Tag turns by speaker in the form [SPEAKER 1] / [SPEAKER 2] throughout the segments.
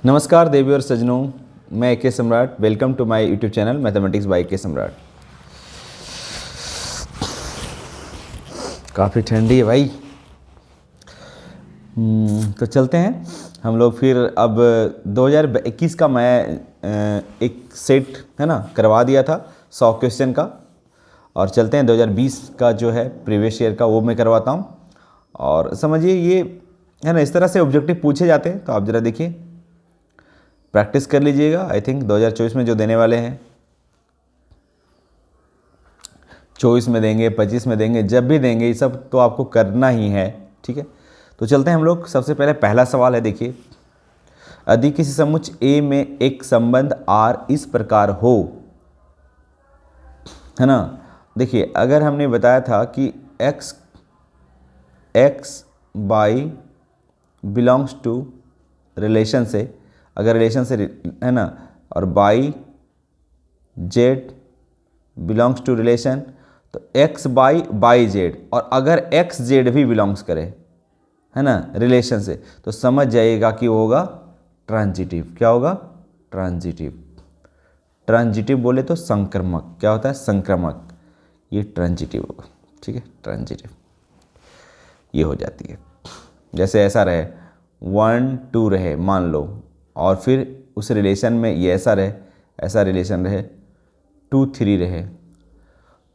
[SPEAKER 1] नमस्कार देवी और सज्जनों, मैं K Samrat. Welcome to my YouTube channel mathematics by K Samrat. काफ़ी ठंडी है भाई। तो चलते हैं हम लोग फिर। अब 2021 का मैं एक सेट है ना करवा दिया था 100 क्वेश्चन का, और चलते हैं 2020 का जो है प्रीवियस ईयर का वो मैं करवाता हूँ। और समझिए ये है ना, इस तरह से ऑब्जेक्टिव पूछे जाते हैं, तो आप ज़रा देखिए, प्रैक्टिस कर लीजिएगा। आई थिंक 2024 में जो देने वाले हैं, 24 में देंगे, 25 में देंगे, जब भी देंगे ये सब तो आपको करना ही है। ठीक है, तो चलते हैं हम लोग। सबसे पहले पहला सवाल है, देखिए, यदि किसी समुच्च A में एक संबंध R इस प्रकार हो, है ना। देखिए, अगर हमने बताया था कि x y belongs to relation से, अगर रिलेशन से है ना, और y z belongs to relation, तो एक्स बाई जेड, और अगर एक्स जेड भी बिलोंग्स करे है ना रिलेशन से, तो समझ जाइएगा कि वो होगा ट्रांजिटिव। क्या होगा? ट्रांजिटिव। ट्रांजिटिव बोले तो संक्रमक। क्या होता है? संक्रामक। ये ट्रांजिटिव होगा। ठीक है, ट्रांजिटिव ये हो जाती है। जैसे ऐसा रहे 1 2 रहे मान लो, और फिर उस रिलेशन में ये ऐसा रहे, ऐसा रिलेशन रहे 2 3 रहे,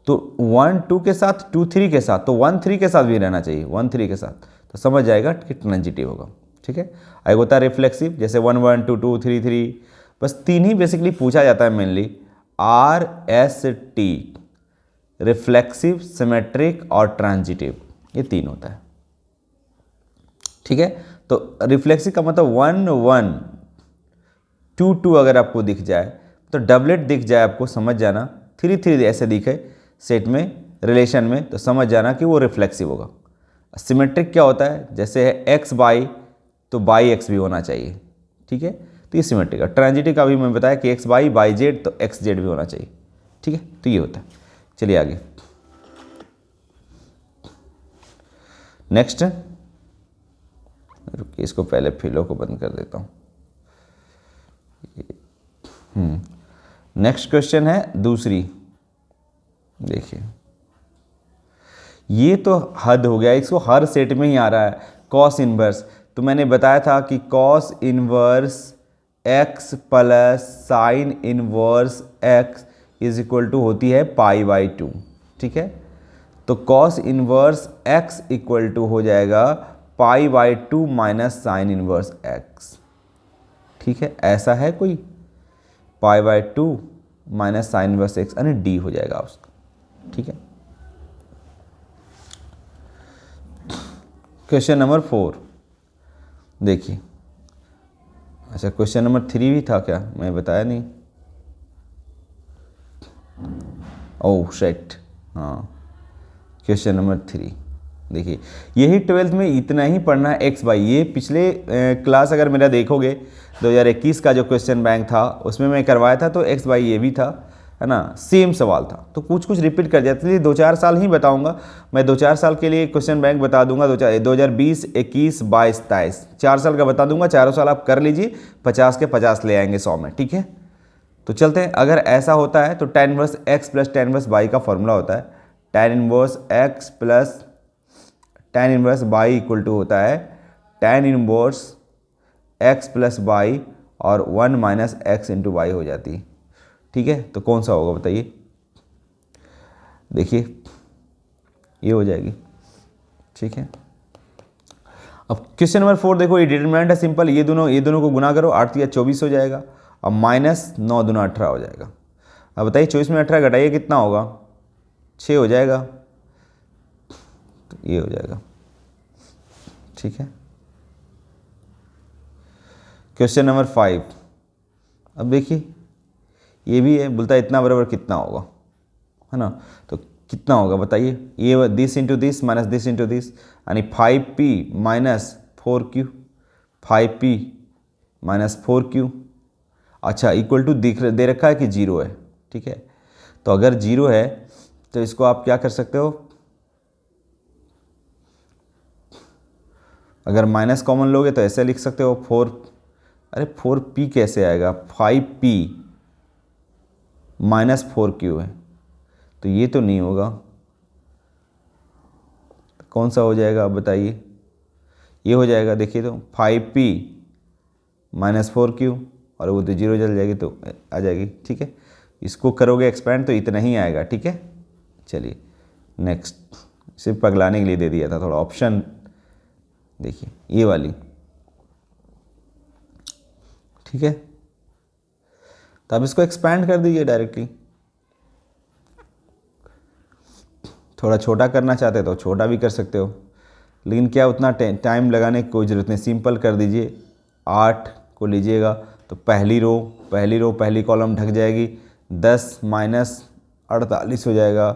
[SPEAKER 1] तो 1 2 के साथ 2 3 के साथ, तो 1 3 के साथ भी रहना चाहिए, 1 3 के साथ, तो समझ जाएगा कि ट्रांजिटिव होगा। ठीक है, एक होता है रिफ्लेक्सिव, जैसे 1 1 2 2 3 3, बस 3 ही बेसिकली पूछा जाता है mainly, R S T, reflexive, symmetric और ट्रांजिटिव, ये 3 होता है। ठीक है, तो रिफ्लेक्सिव का मतलब 1 1 2 2 अगर आपको दिख जाए, तो डबलेट दिख जाए आपको, समझ जाना। 3 3 ऐसे दिखे सेट में, रिलेशन में, तो समझ जाना कि वो रिफ्लेक्सिव होगा। सिमेट्रिक क्या होता है? जैसे है एक्स बाई, तो बाई एक्स भी होना चाहिए। ठीक है, तो ये सिमेट्रिक है। ट्रांजिटिव का भी मैं बताया कि एक्स बाई जेड, तो एक्स जेड भी होना चाहिए। ठीक है, तो ये होता है। चलिए आगे नेक्स्ट। रुकिए, इसको पहले फिलो को बंद कर देता हूँ। नेक्स्ट क्वेश्चन है दूसरी। देखिए, ये तो हद हो गया, इसको हर सेट में ही आ रहा है। कॉस इनवर्स, तो मैंने बताया था कि cos inverse x plus sine inverse x is equal to होती है π/2। ठीक है, तो cos inverse x equal to हो जाएगा π/2 माइनस साइन इनवर्स x। ठीक है, ऐसा है कोई, π/2 माइनस साइन इनवर्स x, यानी d हो जाएगा उसका। ठीक है, क्वेश्चन नंबर 4 देखिए। अच्छा, क्वेश्चन नंबर 3 भी था क्या? मैं बताया नहीं। ओह शिट, हाँ, क्वेश्चन नंबर 3 देखिए। यही 12th में इतना ही पढ़ना है, एक्स बाई। ये पिछले क्लास अगर मेरा देखोगे 2021 का जो क्वेश्चन बैंक था उसमें मैं करवाया था, तो एक्स बाई ये भी था, है ना, सेम सवाल था। तो कुछ कुछ रिपीट कर जाते थे। 2-4 साल ही बताऊंगा मैं, 2-4 साल के लिए क्वेश्चन बैंक बता दूंगा। 2020 21 22 23, 4 साल का बता दूंगा। चारों साल आप कर लीजिए, 50 के 50 ले आएंगे 100 में। ठीक है, तो चलते हैं। अगर ऐसा होता है तो tan inverse x plus tan inverse y का फॉर्मूला होता है tan inverse x plus tan inverse y equal to होता है tan inverse x plus y, और 1 माइनस एक्स इंटू वाई हो जाती है। ठीक है, तो कौन सा होगा बताइए? देखिए, ये हो जाएगी। ठीक है, अब क्वेश्चन नंबर 4 देखो, ये डिटरमिनेंट है सिंपल। ये दोनों को गुना करो, 8 या 24 हो जाएगा, और माइनस 9 दूना 18 हो जाएगा। अब बताइए 24 में 18 घटाइए कितना होगा? 6 हो जाएगा, तो ये हो जाएगा। ठीक है, क्वेश्चन नंबर 5। अब देखिए, ये भी है, बोलता है इतना बराबर कितना होगा, है ना। तो कितना होगा बताइए? ये this into this minus this into this, यानी 5p minus 4q, 5p minus 4q। अच्छा, इक्वल टू दे रखा है कि 0 है। ठीक है, तो अगर 0 है तो इसको आप क्या कर सकते हो, अगर माइनस कॉमन लोगे तो ऐसे लिख सकते हो 4 अरे 4p कैसे आएगा, 5p माइनस 4q है, तो ये तो नहीं होगा। कौन सा हो जाएगा आप बताइए, ये हो जाएगा। देखिए तो 5p माइनस 4q, और वो तो जीरो चल जाएगी तो आ जाएगी। ठीक है, इसको करोगे एक्सपेंड तो इतना ही आएगा। ठीक है, चलिए नेक्स्ट, सिर्फ पगलाने के लिए दे दिया था थोड़ा ऑप्शन। देखिए ये वाली, ठीक है, तो आप इसको एक्सपैंड कर दीजिए डायरेक्टली। थोड़ा छोटा करना चाहते हो तो छोटा भी कर सकते हो, लेकिन क्या उतना टाइम लगाने की कोई ज़रूरत नहीं, सिंपल कर दीजिए। 8 को लीजिएगा तो पहली कॉलम ढक जाएगी, 10 माइनस 48 हो जाएगा,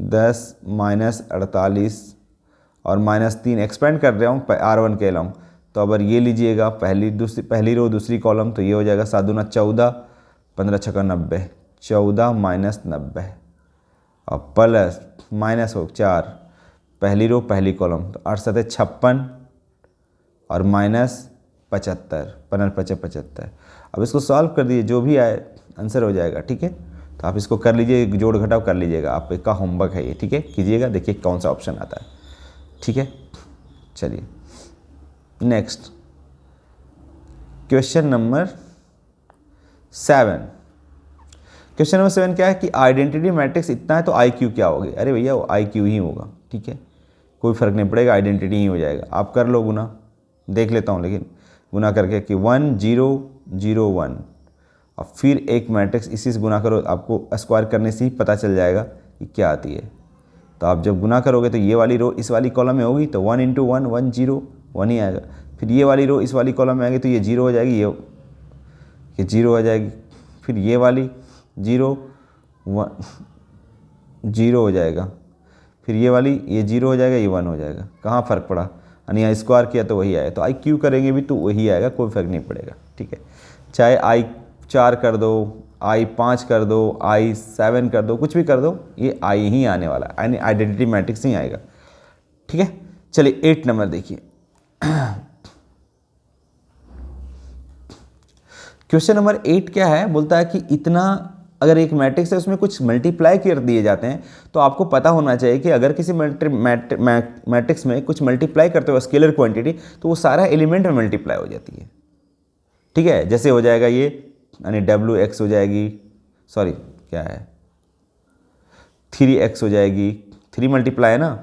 [SPEAKER 1] 10 माइनस 48 और -3 एक्सपेंड कर रहा हूँ, R1 के लाऊँ तो अगर ये लीजिएगा पहली रो दूसरी कॉलम, तो ये हो जाएगा 7 दूना 14, 15 छक्का 90, 14 माइनस 90 और प्लस माइनस हो 4, पहली रो पहली कॉलम तो 8 7 56 और माइनस 75, 15 75। अब इसको सॉल्व कर दीजिए, जो भी आए आंसर हो जाएगा। ठीक है, तो आप इसको कर लीजिए, जोड़ घटाव कर लीजिएगा, आपका होमवर्क है ये। ठीक है, कीजिएगा, देखिए कौन सा ऑप्शन आता है। ठीक है, चलिए next question number 7। Question number 7 क्या है कि आइडेंटिटी मैट्रिक्स इतना है तो आई क्यू क्या होगी। अरे भैया वो आई क्यू ही होगा। ठीक है, कोई फर्क नहीं पड़ेगा, आइडेंटिटी ही हो जाएगा। आप कर लो गुना, देख लेता हूँ लेकिन गुना करके कि 1 0 0 1 और फिर एक मैट्रिक्स इसी से गुना करो, आपको स्क्वायर करने से ही पता चल जाएगा कि क्या आती है। तो आप जब गुना करोगे तो ये वाली रो इस वाली कॉलम में होगी तो 1 × 1 1 0 1 ही आएगा। फिर ये वाली रो इस वाली कॉलम में आएगी तो ये 0 हो जाएगी, ये 0 हो जाएगी। फिर ये वाली 0 1 0 हो जाएगा, फिर ये वाली ये 0 हो जाएगा, ये 1 हो जाएगा। कहाँ फ़र्क पड़ा, यानी यहाँ स्क्वायर किया तो वही आएगा। तो आई क्यू करेंगे भी तो वही आएगा, कोई फर्क नहीं पड़ेगा। ठीक है, चाहे आई 4 कर दो, आई 5 कर दो, आई 7 कर दो, कुछ भी कर दो, ये आई ही आने वाला है, यानी आइडेंटिटी मैट्रिक्स ही आएगा। ठीक है, चलिए 8 नंबर देखिए। क्वेश्चन नंबर 8 क्या है, बोलता है कि इतना अगर एक मैट्रिक्स है उसमें कुछ मल्टीप्लाई कर दिए जाते हैं तो आपको पता होना चाहिए कि अगर किसी मैट्रिक्स में कुछ मल्टीप्लाई करते हो स्केलर क्वांटिटी तो वो सारा एलिमेंट में मल्टीप्लाई हो जाती है। ठीक है, जैसे हो जाएगा ये, यानी WX हो जाएगी, सॉरी क्या है 3X हो जाएगी, 3 मल्टीप्लाई है ना,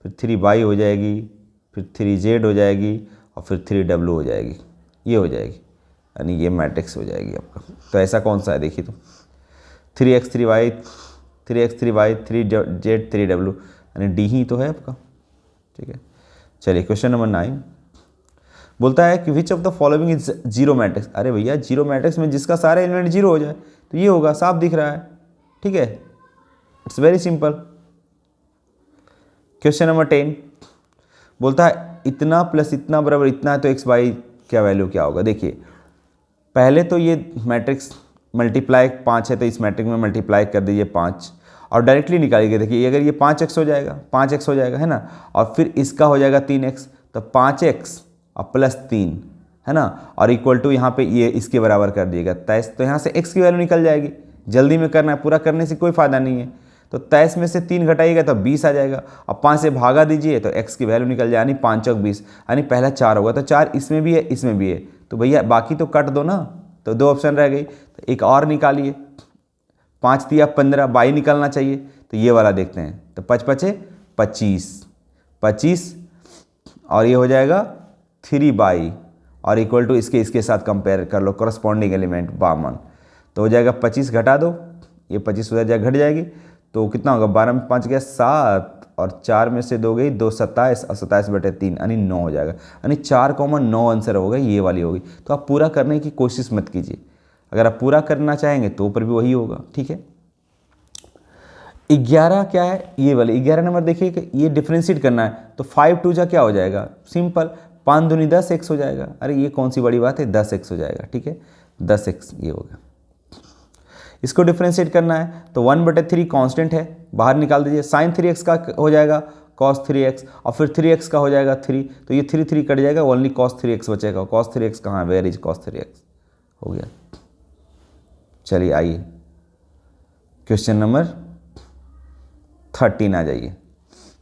[SPEAKER 1] फिर 3Y हो जाएगी, फिर 3Z हो जाएगी और फिर 3W हो जाएगी, ये हो जाएगी, यानी ये मैट्रिक्स हो जाएगी आपका। तो ऐसा कौन सा है देखिए, तो 3x 3y 3z 3w, यानी डी ही तो है आपका। ठीक है, चलिए क्वेश्चन नंबर 9 बोलता है कि which of the following is zero matrix. अरे भैया जीरो मैट्रिक्स में जिसका सारे एलिमेंट जीरो हो जाए तो ये होगा, साफ दिख रहा है। ठीक है, it's very simple. Question number 10 बोलता है इतना प्लस इतना बराबर इतना है तो एक्स वाई क्या वैल्यू क्या होगा। देखिए पहले तो ये मैट्रिक्स मल्टीप्लाई 5 है तो इस मैट्रिक्स में मल्टीप्लाई कर दीजिए 5 और डायरेक्टली निकालिए। देखिए अगर ये 5x हो जाएगा, 5x हो जाएगा है ना, और फिर इसका हो जाएगा 3x, तो 5x और प्लस 3 है ना, और इक्वल टू यहाँ पे ये इसके बराबर कर दिएगा 23, तो यहाँ से x की वैल्यू निकल जाएगी। जल्दी में करना है, पूरा करने से कोई फ़ायदा नहीं है। तो 23 में से 3 घटाइएगा तो 20 आ जाएगा, और 5 से भागा दीजिए तो x की वैल्यू निकल जाए, यानी 5 चौक 20, यानी पहला 4 होगा, तो 4 इसमें भी है इसमें भी है, तो भैया बाकी तो कट दो ना, तो 2 ऑप्शन रह गई, तो एक और निकालिए। 5 दिया 15, बाई निकालना चाहिए, तो ये वाला देखते हैं, तो 5 5 25 और ये हो जाएगा 3 और इक्वल टू इसके साथ कंपेयर कर लो करस्पॉन्डिंग एलिमेंट 52, तो हो जाएगा 25 घटा दो, ये 25 उधर जाए घट जाएगी, तो कितना होगा 12 में 5 गया 7 और 4 में से 2 गई 2 27 और 27/3 यानी 9 हो जाएगा, यानी 4,9 आंसर होगा, ये वाली होगी। तो आप पूरा करने की कोशिश मत कीजिए, अगर आप पूरा करना चाहेंगे तो ऊपर भी वही होगा। ठीक है, 11 क्या है, ये वाले 11 नंबर देखिए कि ये डिफ्रेंशिएट करना है, तो 5 2 जा क्या हो जाएगा, सिंपल 5 दूनी 10x हो जाएगा। अरे ये कौन सी बड़ी बात है, 10x हो जाएगा। ठीक है, 10x ये होगा। इसको डिफ्रेंशिएट करना है तो 1/3 कांस्टेंट है, बाहर निकाल दीजिए, sin 3x का हो जाएगा cos 3x, और फिर 3x का हो जाएगा 3, तो ये 3 कट जाएगा, ओनली cos 3x बचेगा। cos 3x कहाँ, वेयर इज cos 3x, हो गया। चलिए आइए क्वेश्चन नंबर 13 आ जाइए।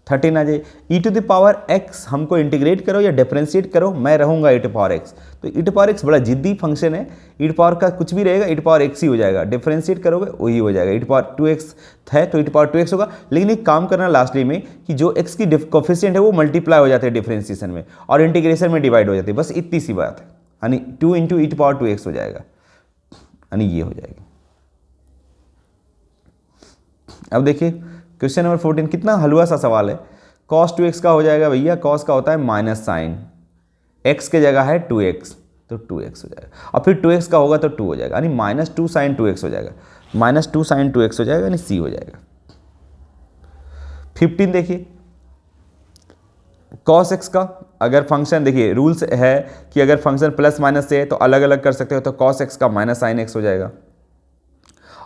[SPEAKER 1] 13 आ जाइए। e to the power x हमको इंटीग्रेट करो या डिफरेंशिएट करो, मैं रहूँगा e टू पावर x। तो e टू पावर x बड़ा जिद्दी फंक्शन है, e टू पावर का कुछ भी रहेगा e टू पावर x ही हो जाएगा, डिफरेंशिएट करोगे वही हो जाएगा। e टू पावर 2x है तो e टू पावर 2x होगा, लेकिन एक काम करना लास्टली में कि जो x की कोफिशिएंट है वो मल्टीप्लाई हो जाते हैं डिफरेंशिएशन में और इंटीग्रेशन में डिवाइड हो जाती है, बस इतनी सी बात है, यानी 2 into e to power 2x हो जाएगा, यानी ये हो जाएगी। अब देखिए क्वेश्चन नंबर 14, कितना हलवा सा सवाल है। cos 2x का हो जाएगा भैया, cos का होता है माइनस साइन, x के जगह है 2x तो 2x हो जाएगा, और फिर 2x का होगा तो 2 हो जाएगा, यानी माइनस 2 साइन 2x हो जाएगा, माइनस 2 साइन 2x हो जाएगा, यानी c हो जाएगा। 15 देखिए, cos x का अगर फंक्शन, देखिए रूल्स है कि अगर फंक्शन प्लस माइनस से है तो अलग अलग कर सकते हो, तो cos x का माइनस साइन x हो जाएगा,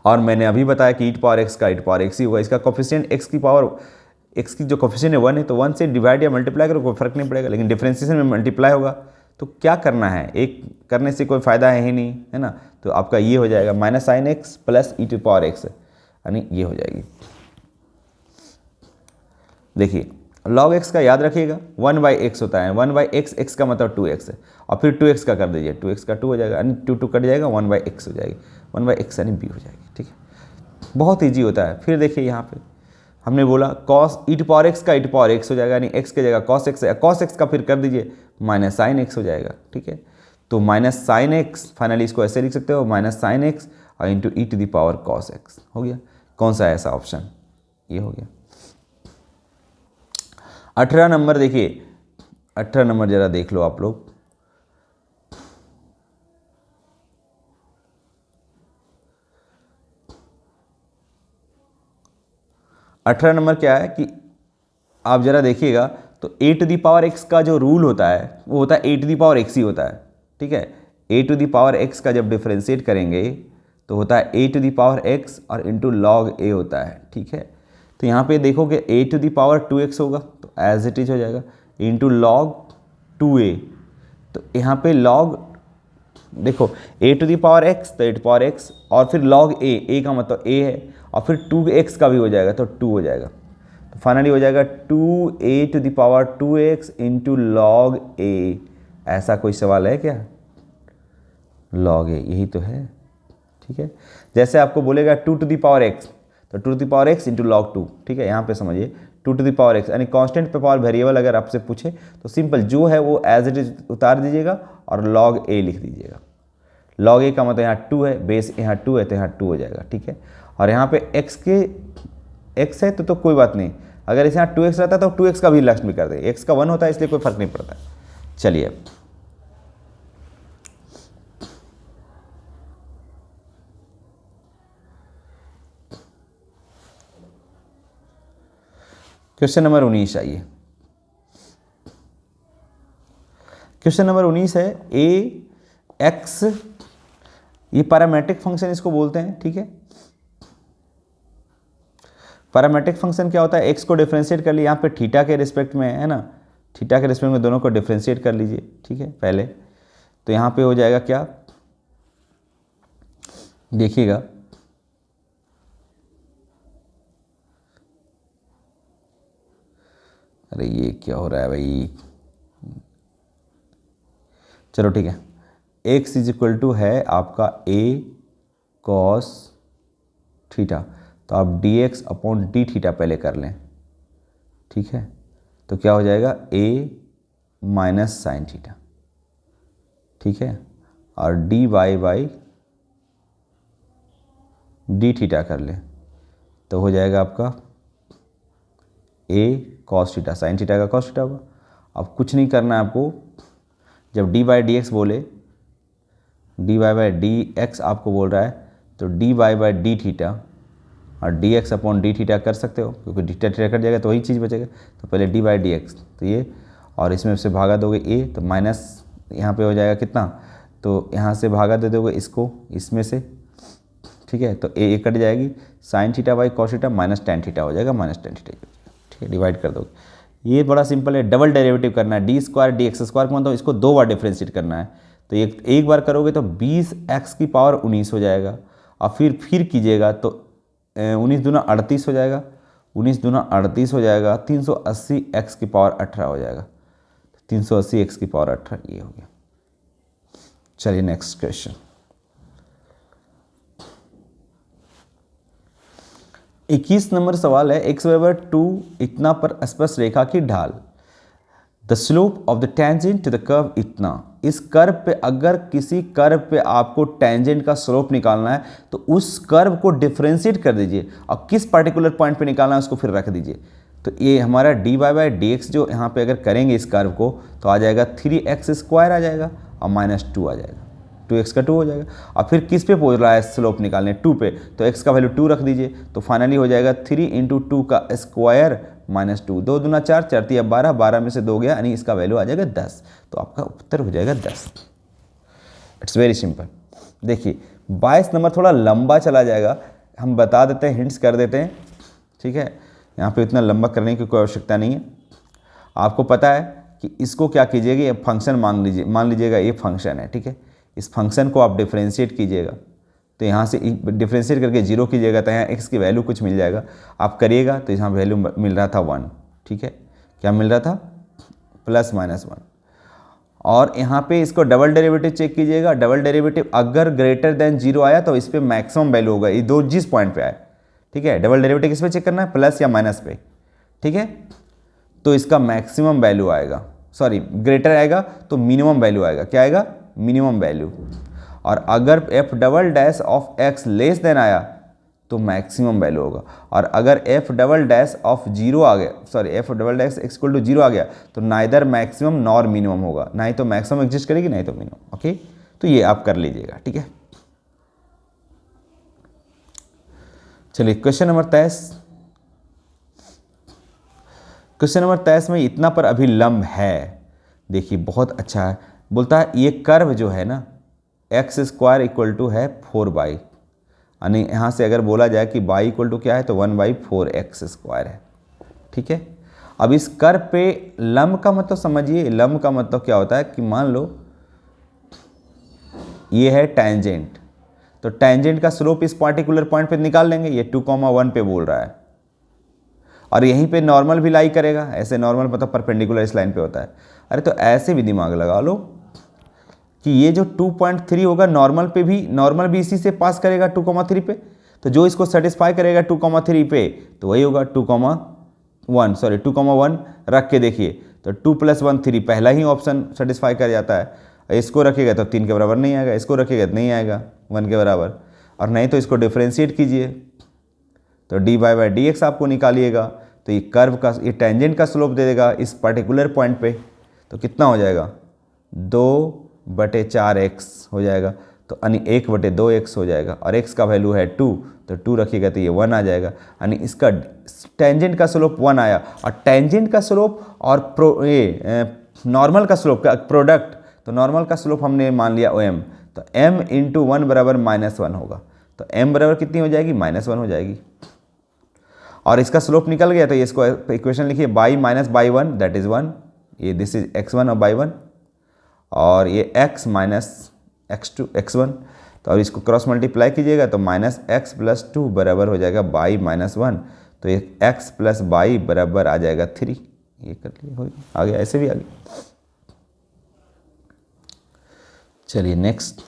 [SPEAKER 1] और मैंने अभी बताया कि e टू पावर x का e टू पावर x ही होगा। इसका कोफिशिएंट x की पावर, x की जो कोफिशिएंट है 1 है, तो 1 से डिवाइड या मल्टीप्लाई करो कोई फर्क नहीं पड़ेगा, लेकिन डिफरेंशिएशन में मल्टीप्लाई होगा, तो क्या करना है, एक करने से कोई फायदा है ही नहीं, है ना। तो आपका ये हो जाएगा minus sine x plus e to power x, यानी ये हो जाएगी। देखिए log x का याद रखिएगा 1/x होता है, 1/x, x का मतलब 2x है, और फिर 2x का कर दीजिए, 2x का 2 हो जाएगा, यानी 2 कट जाएगा, 1/x हो जाएगी, 1/x यानी b हो जाएगी। ठीक है, बहुत ईजी होता है। फिर देखिए यहाँ पे हमने बोला cos e to power x का e टू पावर x हो जाएगा, यानी x के जगह cos x है, cos x का फिर कर दीजिए माइनस साइन x हो जाएगा। ठीक है, तो माइनस साइन x, फाइनली इसको ऐसे लिख सकते हो, माइनस साइन x और into e to the power cos x हो गया। कौन सा है ऐसा ऑप्शन, ये हो गया। 18 नंबर देखिए, 18 नंबर जरा देख लो आप लोग। अठारह नंबर क्या है कि आप जरा देखिएगा, तो a to the power x का जो रूल होता है वो होता है a to the power x ही होता है। ठीक है, a to the power x का जब डिफरेंशिएट करेंगे तो होता है a to the power x और इंटू लॉग a होता है। ठीक है, तो यहाँ पे देखोगे a to the power 2x होगा तो एज इट इज हो जाएगा, इंटू लॉग 2a, तो यहाँ पे लॉग देखो a to the power x तो a टू पावर x, और फिर log a का मतलब a है, और फिर 2x का भी हो जाएगा तो 2 हो जाएगा, तो फाइनली हो जाएगा 2a to the power 2x into log a। ऐसा कोई सवाल है क्या, log a यही तो है। ठीक है, जैसे आपको बोलेगा 2 टू दी पावर x तो 2 to the power x into log 2। ठीक है, यहाँ पे समझिए 2 टू दी पावर x, यानी कांस्टेंट पे पावर वेरिएबल अगर आपसे पूछे तो सिंपल जो है वो एज इट इज उतार दीजिएगा और log a लिख दीजिएगा। log a का मतलब यहाँ 2 है, बेस यहाँ 2 है तो यहाँ 2 हो जाएगा। ठीक है, और यहाँ पे x है तो कोई बात नहीं, अगर इसे यहाँ 2x रहता तो 2x का भी लास्ट में कर दे, x का 1 होता है इसलिए कोई फर्क नहीं पड़ता। चलिए क्वेश्चन नंबर 19 आइए। क्वेश्चन नंबर 19 है a x, ये पैरामेट्रिक फंक्शन इसको बोलते हैं। ठीक है, पैरामेट्रिक फंक्शन क्या होता है, x को डिफरेंशिएट कर लिया, यहाँ पे थीटा के रिस्पेक्ट में है ना, थीटा के रिस्पेक्ट में दोनों को डिफरेंशिएट कर लीजिए। ठीक है, पहले तो यहाँ पे हो जाएगा क्या, देखिएगा अरे ये क्या हो रहा है भाई, चलो ठीक है, x इज इक्वल टू है आपका a cos थीटा, तो आप dx अपॉन डी थीटा पहले कर लें। ठीक है, तो क्या हो जाएगा a माइनस साइन थीटा। ठीक है, और dy बाई डी थीटा कर लें तो हो जाएगा आपका a cos theta, sine theta का cos थीटा होगा। अब कुछ नहीं करना है आपको, जब dy बाई डी एक्स बोले, dy बाई डी एक्स आपको बोल रहा है तो dy बाई डी थीटा और dx अपॉन डी थीटा कर सकते हो, क्योंकि थीटा थीटा कट जाएगा तो वही चीज़ बचेगा। तो पहले डी बाई डी एक्स, तो ये और इसमें से भागा दोगे a, तो माइनस यहाँ पे हो जाएगा कितना, तो यहाँ से भागा दे दोगे इसको इसमें से। ठीक है, तो a कट जाएगी, sine theta by cos theta minus tan theta हो जाएगा, माइनस टेन थीटा। ठीक है, डिवाइड कर दोगे, ये बड़ा सिंपल है, डबल डेरिवेटिव करना है, D square D x square को मतलब इसको 2 बार डिफ्रेंशिएट करना है। तो एक बार करोगे तो 20x की पावर 19 हो जाएगा, और फिर कीजिएगा तो 19 दूना 38 हो जाएगा, 19 दूना 38 हो जाएगा, 380x की पावर 18 हो जाएगा, 380x की पावर 18 ये हो गया। चलिए नेक्स्ट क्वेश्चन। 21 नंबर सवाल है, x बराबर 2 इतना पर स्पर्श रेखा की ढाल, the slope of the tangent to the curve इतना। इस कर्व पे, अगर किसी कर्व पे आपको टेंजेंट का स्लोप निकालना है तो उस कर्व को डिफ्रेंशिएट कर दीजिए और किस पर्टिकुलर पॉइंट पे निकालना है उसको फिर रख दीजिए। तो ये हमारा dy बाई डी एक्स जो यहाँ पे अगर करेंगे इस कर्व को तो आ जाएगा 3x स्क्वायर आ जाएगा और -2 आ जाएगा, 2x का 2 हो जाएगा। और फिर किस पे बोल रहा है स्लोप निकालने, 2 पे, तो x का वैल्यू 2 रख दीजिए, तो फाइनली हो जाएगा 3 × 2 का स्क्वायर -2, 2 दूना 4, 4 तिया 12, 12 में से 2 गया, यानी इसका वैल्यू आ जाएगा 10। तो आपका उत्तर हो जाएगा 10। It's very simple. देखिए 22 नंबर थोड़ा लंबा चला जाएगा, हम बता देते हैं, हिंट्स कर देते हैं, ठीक है। यहाँ पे इतना लंबा करने की कोई आवश्यकता नहीं है। आपको पता है कि इसको क्या कीजिएगा, ये फंक्शन मान लीजिएगा ये फंक्शन है, ठीक है। इस फंक्शन को आप डिफ्रेंशिएट कीजिएगा, तो यहाँ से डिफ्रेंशिएट करके 0 कीजिएगा तो यहाँ x की वैल्यू कुछ मिल जाएगा, आप करिएगा तो यहाँ वैल्यू मिल रहा था 1, ठीक है। क्या मिल रहा था, +-1। और यहाँ पे इसको डबल डेरिवेटिव चेक कीजिएगा, डबल डेरिवेटिव अगर ग्रेटर देन 0 आया तो इस पर मैक्सिमम वैल्यू होगा, ये दो जिस पॉइंट पे आए, ठीक है। डबल डेरिवेटिव किस पे चेक करना है, प्लस या माइनस पे, ठीक है। तो इसका मैक्सिमम वैल्यू आएगा, सॉरी ग्रेटर आएगा तो मिनिमम वैल्यू आएगा, क्या आएगा, मिनिमम वैल्यू। और अगर f double dash of x less than आया तो मैक्सिमम वैल्यू होगा, और अगर f डबल डैश ऑफ 0 आ गया, sorry f double dash x equal to 0 आ गया तो नाइदर मैक्सिमम नॉर मिनिमम होगा, ना ही तो मैक्सिमम एग्जिस्ट करेगी नहीं तो मिनिमम, ओके। तो ये आप कर लीजिएगा, ठीक है। चलिए क्वेश्चन नंबर 23। क्वेश्चन नंबर 23 में इतना पर अभिलंब है, देखिए बहुत अच्छा है, बोलता है ये कर्व जो है ना x स्क्वायर इक्वल टू है 4y, यानी यहाँ से अगर बोला जाए कि y इक्वल टू क्या है तो 1/4x स्क्वायर है, ठीक है। अब इस कर्व पे लंब का मतलब समझिए, लंब का मतलब क्या होता है कि मान लो ये है टेंजेंट, तो टेंजेंट का स्लोप इस पार्टिकुलर पॉइंट पे निकाल लेंगे, ये 2,1 पे बोल रहा है, और यहीं पे नॉर्मल भी लाई करेगा, ऐसे नॉर्मल मतलब परपेंडिकुलर इस लाइन पे होता है। अरे तो ऐसे भी दिमाग लगा लो कि ये जो 2.3 होगा नॉर्मल पे भी, नॉर्मल भी इसी से पास करेगा 2,3 पे, तो जो इसको सेटिस्फाई करेगा 2,3 पे तो वही होगा 2,1, सॉरी 2,1 रख के देखिए तो 2 + 1 3, पहला ही ऑप्शन सेटिस्फाई कर जाता है। इसको रखेगा तो 3 के बराबर नहीं आएगा, इसको रखेगा तो नहीं आएगा 1 के बराबर, और नहीं तो इसको डिफ्रेंशिएट कीजिए तो dy बाई डी एक्स आपको निकालिएगा, तो ये कर्व का, ये टेंजेंट का स्लोप दे देगा इस पर्टिकुलर पॉइंट पे, तो कितना हो जाएगा 2/4x हो जाएगा, तो यानी 1/2x हो जाएगा, और x का वैल्यू है 2, तो 2 रखिएगा तो ये 1 आ जाएगा, यानी इसका टेंजेंट का स्लोप 1 आया। और टेंजेंट का स्लोप और नॉर्मल का स्लोप का प्रोडक्ट, तो नॉर्मल का स्लोप हमने मान लिया m, तो m × 1 बराबर -1 होगा, तो m बराबर कितनी हो जाएगी, -1 हो जाएगी। और इसका स्लोप निकल गया तो ये इसको इक्वेशन लिखिए, y - by1 दैट इज़ 1, ये दिस इज x1 और by1, और ये x - x2 x1, तो अब इसको क्रॉस मल्टीप्लाई कीजिएगा तो -x + 2 बराबर हो जाएगा y - 1, तो ये x + y बराबर आ जाएगा 3, ये कर लिए, हो गया, आ गया, ऐसे भी आ गया। चलिए नेक्स्ट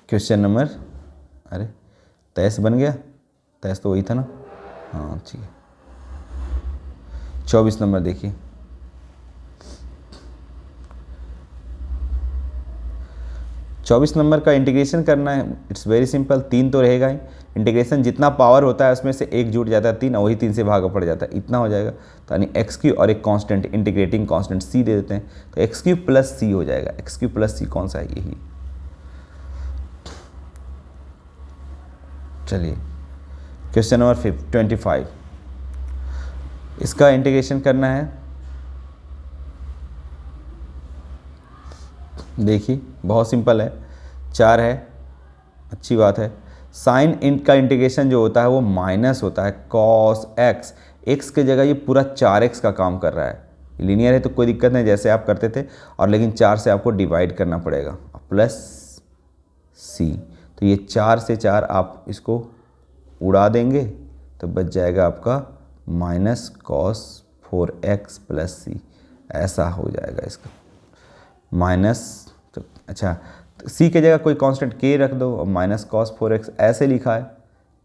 [SPEAKER 1] क्वेश्चन नंबर, अरे 23 बन गया, 23 तो वही था ना, हाँ ठीक है। 24 नंबर देखिए, 24 नंबर का इंटीग्रेशन करना है, इट्स वेरी सिंपल, 3 तो रहेगा ही, इंटीग्रेशन जितना पावर होता है उसमें से 1 जुट जाता है 3, और वही 3 से भागा पड़ जाता है, इतना हो जाएगा, तो यानी x³ और एक कांस्टेंट, इंटीग्रेटिंग कांस्टेंट c दे देते हैं, तो x³ + c हो जाएगा। x³ + c कौन सा है, यही। चलिए क्वेश्चन नंबर 25, इसका इंटीग्रेशन करना है, देखिए बहुत सिंपल है, 4 है, अच्छी बात है। साइन इन का इंटीग्रेशन जो होता है वो माइनस होता है cos x, x की जगह ये पूरा 4x का काम कर रहा है। लीनियर है तो कोई दिक्कत नहीं, जैसे आप करते थे, और लेकिन 4 से आपको डिवाइड करना पड़ेगा, प्लस c। तो ये 4 से 4 आप इसको उड़ा देंगे तो बच जाएगा आपका minus cos 4x plus c। ऐसा हो जाएगा इसका माइनस, तो अच्छा तो c की जगह कोई कांस्टेंट k रख दो और माइनस कॉस 4x ऐसे लिखा है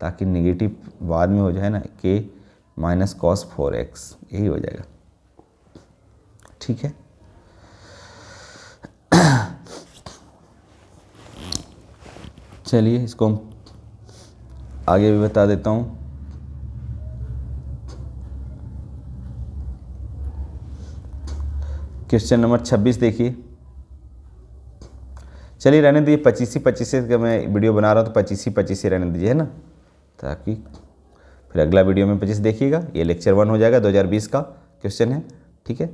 [SPEAKER 1] ताकि निगेटिव बाद में हो जाए ना, k माइनस कॉस 4x, यही हो जाएगा। ठीक है, चलिए इसको हम आगे भी बता देता हूँ। क्वेश्चन नंबर 26 देखिए। चलिए रहने दीजिए, 25 का मैं वीडियो बना रहा हूँ तो 25 रहने दीजिए, है ना, ताकि फिर अगला वीडियो में 25 देखिएगा। ये लेक्चर 1 हो जाएगा, 2020 का क्वेश्चन है। ठीक है,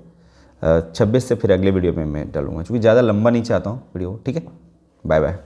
[SPEAKER 1] 26 से फिर अगले वीडियो में मैं डालूंगा, क्योंकि ज़्यादा लंबा नहीं चाहता हूँ वीडियो। ठीक है, बाय बाय।